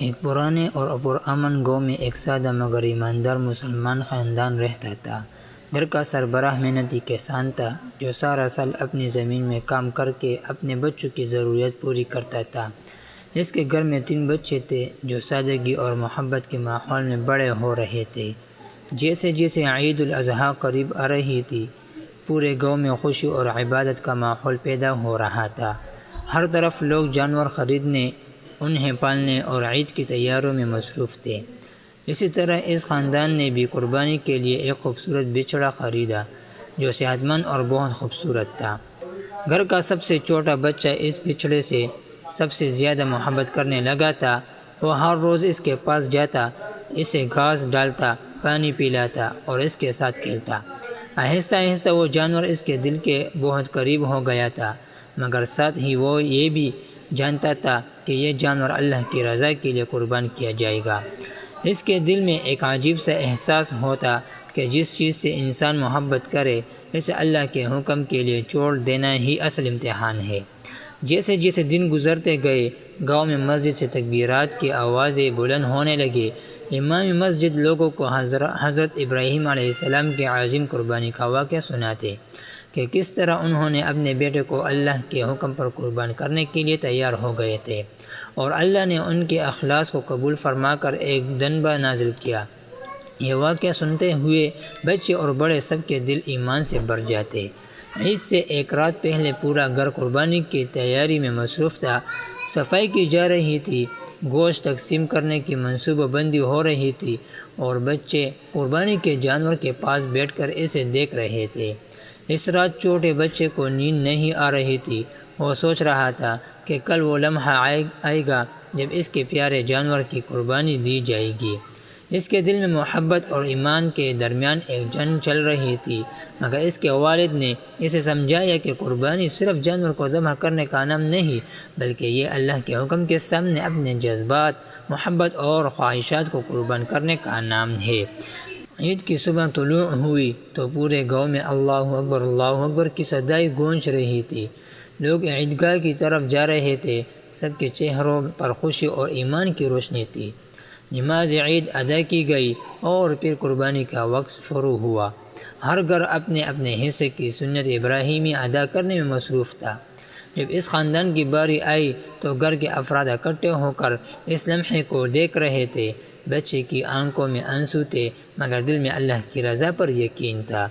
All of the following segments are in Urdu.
ایک پرانے اور پرامن گاؤں میں ایک سادہ مگر ایماندار مسلمان خاندان رہتا تھا۔ گھر کا سربراہ محنتی کسان تھا جو سارا سال اپنی زمین میں کام کر کے اپنے بچوں کی ضرورت پوری کرتا تھا۔ اس کے گھر میں 3 بچے تھے جو سادگی اور محبت کے ماحول میں بڑے ہو رہے تھے۔ جیسے جیسے عید الاضحیٰ قریب آ رہی تھی، پورے گاؤں میں خوشی اور عبادت کا ماحول پیدا ہو رہا تھا۔ ہر طرف لوگ جانور خریدنے، انہیں پالنے اور عید کی تیاریوں میں مصروف تھے۔ اسی طرح اس خاندان نے بھی قربانی کے لیے ایک خوبصورت بچڑا خریدا جو صحت مند اور بہت خوبصورت تھا۔ گھر کا سب سے چھوٹا بچہ اس بچڑے سے سب سے زیادہ محبت کرنے لگا تھا۔ وہ ہر روز اس کے پاس جاتا، اسے گھاس ڈالتا، پانی پلاتا اور اس کے ساتھ کھیلتا۔ آہستہ آہستہ وہ جانور اس کے دل کے بہت قریب ہو گیا تھا، مگر ساتھ ہی وہ یہ بھی جانتا تھا کہ یہ جانور اللہ کی رضا کے لیے قربان کیا جائے گا۔ اس کے دل میں ایک عجیب سا احساس ہوتا کہ جس چیز سے انسان محبت کرے اسے اللہ کے حکم کے لیے چھوڑ دینا ہی اصل امتحان ہے۔ جیسے جیسے دن گزرتے گئے، گاؤں میں مسجد سے تکبیرات کی آوازیں بلند ہونے لگے۔ امام مسجد لوگوں کو حضرت ابراہیم علیہ السلام کی عظیم قربانی کا واقعہ سناتے کہ کس طرح انہوں نے اپنے بیٹے کو اللہ کے حکم پر قربان کرنے کے لیے تیار ہو گئے تھے، اور اللہ نے ان کے اخلاص کو قبول فرما کر ایک دنبا نازل کیا۔ یہ واقعہ سنتے ہوئے بچے اور بڑے سب کے دل ایمان سے بھر جاتے۔ عید سے ایک رات پہلے پورا گھر قربانی کی تیاری میں مصروف تھا۔ صفائی کی جا رہی تھی، گوشت تقسیم کرنے کی منصوبہ بندی ہو رہی تھی، اور بچے قربانی کے جانور کے پاس بیٹھ کر اسے دیکھ رہے تھے۔ اس رات چھوٹے بچے کو نیند نہیں آ رہی تھی۔ وہ سوچ رہا تھا کہ کل وہ لمحہ آئے گا جب اس کے پیارے جانور کی قربانی دی جائے گی۔ اس کے دل میں محبت اور ایمان کے درمیان ایک جنگ چل رہی تھی، مگر اس کے والد نے اسے سمجھایا کہ قربانی صرف جانور کو ذبح کرنے کا نام نہیں، بلکہ یہ اللہ کے حکم کے سامنے اپنے جذبات، محبت اور خواہشات کو قربان کرنے کا نام ہے۔ عید کی صبح طلوع ہوئی تو پورے گاؤں میں اللہ اکبر کی صدائیں گونج رہی تھی۔ لوگ عیدگاہ کی طرف جا رہے تھے، سب کے چہروں پر خوشی اور ایمان کی روشنی تھی۔ نماز عید ادا کی گئی اور پھر قربانی کا وقت شروع ہوا۔ ہر گھر اپنے اپنے حصے کی سنت ابراہیمی ادا کرنے میں مصروف تھا۔ جب اس خاندان کی باری آئی تو گھر کے افراد اکٹھے ہو کر اس لمحے کو دیکھ رہے تھے۔ بچے کی آنکھوں میں آنسو تھے، مگر دل میں اللہ کی رضا پر یقین تھا۔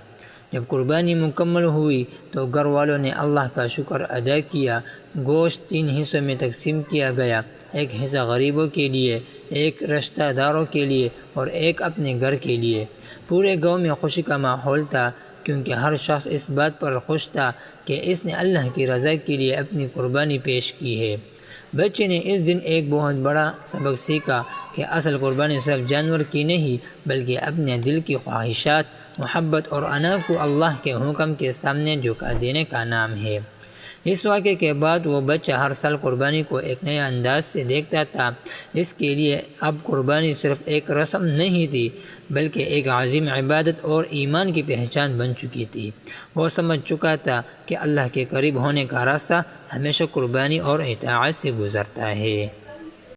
جب قربانی مکمل ہوئی تو گھر والوں نے اللہ کا شکر ادا کیا۔ گوشت 3 حصوں میں تقسیم کیا گیا، ایک حصہ غریبوں کے لیے، ایک رشتہ داروں کے لیے اور ایک اپنے گھر کے لیے۔ پورے گاؤں میں خوشی کا ماحول تھا، کیونکہ ہر شخص اس بات پر خوش تھا کہ اس نے اللہ کی رضا کے لیے اپنی قربانی پیش کی ہے۔ بچے نے اس دن ایک بہت بڑا سبق سیکھا کہ اصل قربانی صرف جانور کی نہیں، بلکہ اپنے دل کی خواہشات، محبت اور انا کو اللہ کے حکم کے سامنے جھکا دینے کا نام ہے۔ اس واقعے کے بعد وہ بچہ ہر سال قربانی کو ایک نئے انداز سے دیکھتا تھا۔ اس کے لیے اب قربانی صرف ایک رسم نہیں تھی، بلکہ ایک عظیم عبادت اور ایمان کی پہچان بن چکی تھی۔ وہ سمجھ چکا تھا کہ اللہ کے قریب ہونے کا راستہ ہمیشہ قربانی اور اطاعت سے گزرتا ہے۔